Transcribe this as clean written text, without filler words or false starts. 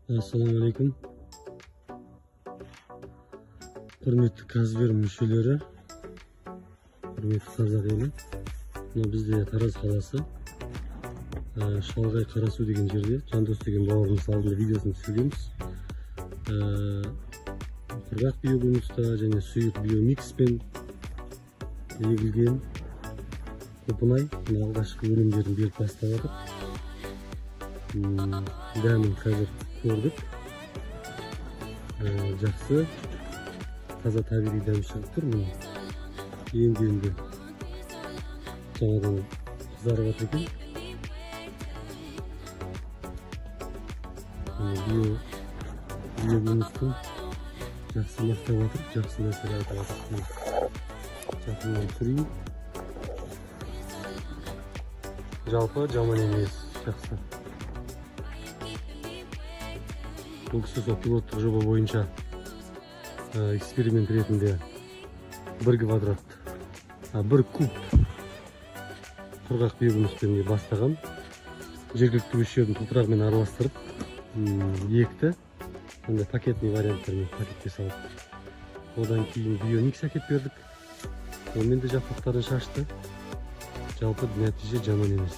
Assalamu alaikum. Hürmetli Kazver müşterileri, hürmetli Қазақ елі. Мына бізде Тараз қаласы, Шалғай Қарасу деген жерде, Жандос деген бауырымыз алдында видеосын түсіргенбіз. Құрғақ биогумуста және сұйық биомикспен егілген құлпынай алғашқы өнімдерін беріп бастап жатыр. Дәмін қазір көрдік. Жақсы, таза табиғи дәм шығып тұр. Енді жаңадан қызарып жатыр екен. Биогумустың жақсы мақтап жатыр, жақсы нәрсе айтып жатыр. Жақыннан түсірейін. Жалпы жаман емес, жақсы. Бұл кісі сол пилоттық жоба бойынша эксперимент ретінде 1 квадрат, 1 куб құрғақ биогумуспен бастаған. Жергілікті өз жердің топырағымен араластырып екті. Онда пакетный варианттармен пакетке салып. Одан кейін биомикс әкеп бердік. Онымен де жапырақтарын шашты. Жалпы нәтиже жаман емес.